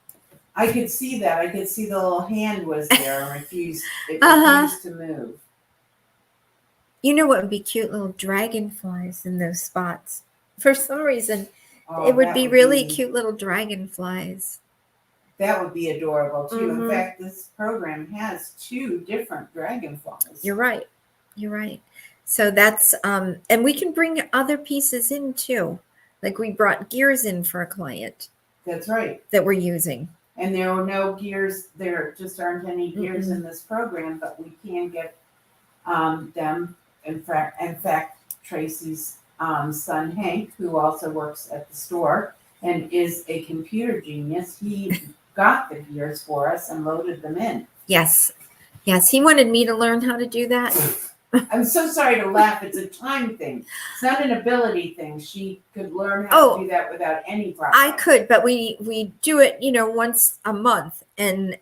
I could see that. I could see the little hand was there and refused to move. You know what would be cute? Little dragonflies in those spots. For some reason, Oh, it would that be really cute little dragonflies. That would be adorable too. Mhm. In fact, this program has 2 different dragonflies. You're right. You're right. So that's and we can bring other pieces in too. Like we brought gears in for a client That's right. that we're using. And there were no gears. There just aren't any gears in this program, but we can get them in fact, Tracy's son Hank, who also works at the store and is a computer genius, he got the gears for us and loaded them in. Yes. Yes. He wanted me to learn how to do that. I'm so sorry to laugh. It's a time thing. It's not an ability thing. She could learn how to do that without any problem. I could, but we do it, once a month, and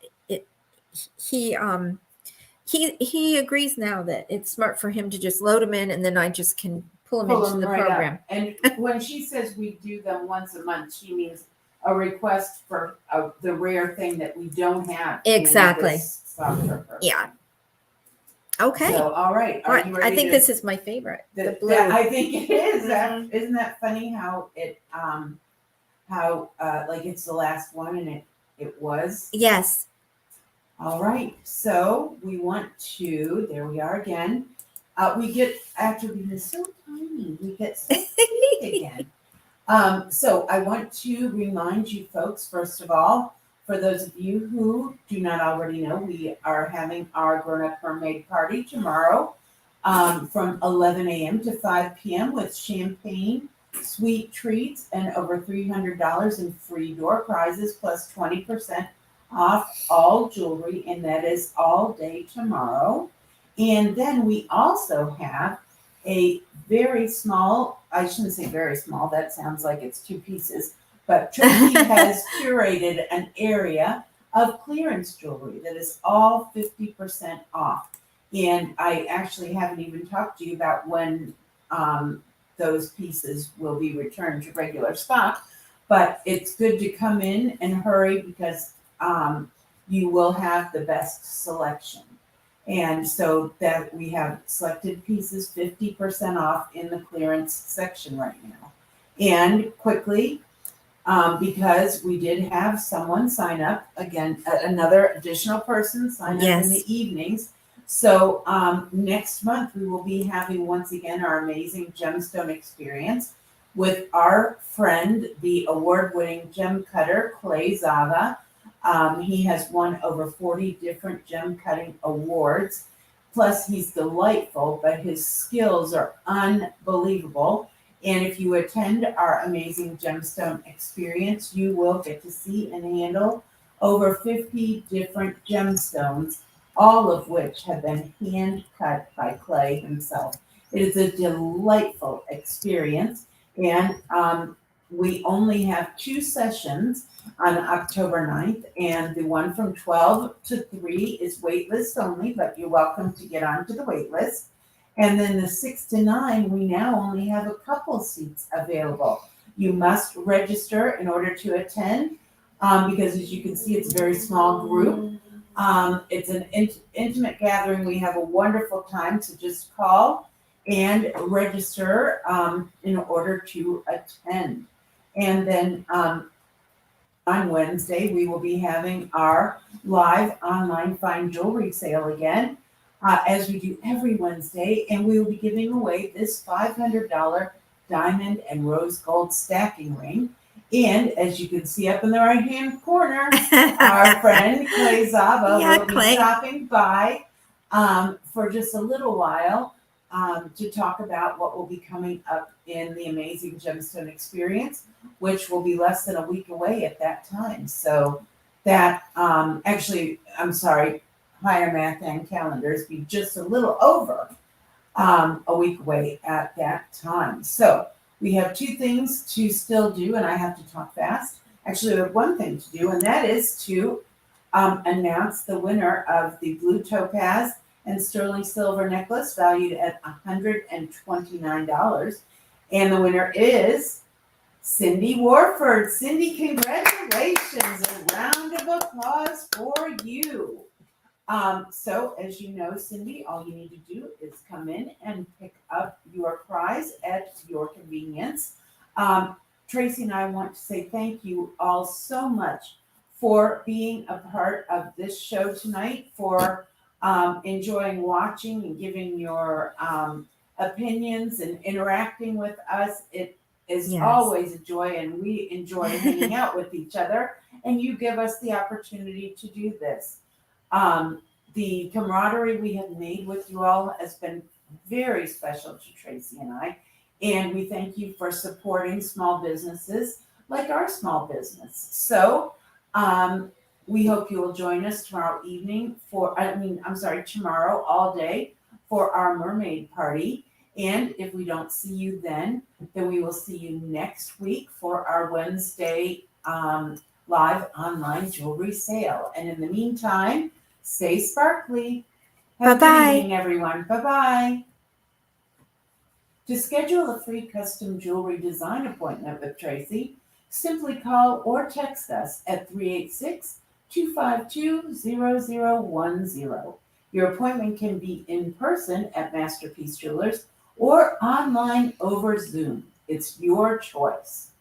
he agrees now that it's smart for him to just load them in, and then I just can pull them into the program. Up. And when she says we do them once a month, she means a request for the rare thing that we don't have. Exactly. In this software program. Yeah. Okay. So, all right. All right. I think this is my favorite. The blue. I think it is. Isn't that funny how it like it's the last one and it was? Yes. All right. So we want to. There we are again. We get after being so tiny, we get so big again. So I want to remind you folks, first of all, for those of you who do not already know, we are having our Grown Up Mermaid Party tomorrow from 11 a.m. to 5 p.m. with champagne, sweet treats, and over $300 in free door prizes, plus 20% off all jewelry, and that is all day tomorrow. And then we also have a very small, I shouldn't say very small, that sounds like it's two pieces, but Tracy has curated an area of clearance jewelry that is all 50% off. And I actually haven't even talked to you about when those pieces will be returned to regular stock, but it's good to come in and hurry because you will have the best selection. And so that we have selected pieces 50% off in the clearance section right now. And quickly, because we did have someone sign up, again, another additional person sign up in the evenings. So next month we will be having once again our amazing gemstone experience with our friend, the award-winning gem cutter, Clay Zava. He has won over 40 different gem cutting awards. Plus, he's delightful, but his skills are unbelievable. And if you attend our amazing gemstone experience, you will get to see and handle over 50 different gemstones, all of which have been hand cut by Clay himself. It is a delightful experience. And we only have 2 sessions on October 9th, and the one from 12 to 3 is waitlist only, but you're welcome to get onto the waitlist. And then the 6 to 9, we now only have a couple seats available. You must register in order to attend, because as you can see, it's a very small group. It's an intimate gathering. We have a wonderful time, so just call and register in order to attend. And then on Wednesday, we will be having our live online fine jewelry sale again, as we do every Wednesday, and we will be giving away this $500 diamond and rose gold stacking ring. And as you can see up in the right-hand corner, our friend Clay Zava will be stopping by for just a little while to talk about what will be coming up in the amazing gemstone experience, which will be less than a week away at that time. So that actually, I'm sorry, higher math and calendars be just a little over a week away at that time. So we have 2 things to still do, and I have to talk fast. Actually, we have 1 thing to do, and that is to announce the winner of the blue topaz and sterling silver necklace valued at $129. And the winner is Cindy Warford. Cindy, congratulations. A round of applause for you. So as you know, Cindy, all you need to do is come in and pick up your prize at your convenience. Tracy and I want to say thank you all so much for being a part of this show tonight, for enjoying watching and giving your opinions and interacting with us. It is always a joy, and we enjoy hanging out with each other, and you give us the opportunity to do this. The camaraderie we have made with you all has been very special to Tracy and I. And we thank you for supporting small businesses like our small business. So we hope you will join us tomorrow evening tomorrow all day for our mermaid party. And if we don't see you then we will see you next week for our Wednesday live online jewelry sale. And in the meantime, stay sparkly. Have a Bye-bye. good evening, everyone. Bye-bye. To schedule a free custom jewelry design appointment with Tracy, simply call or text us at 386-252-0010. Your appointment can be in person at Masterpiece Jewelers or online over Zoom. It's your choice.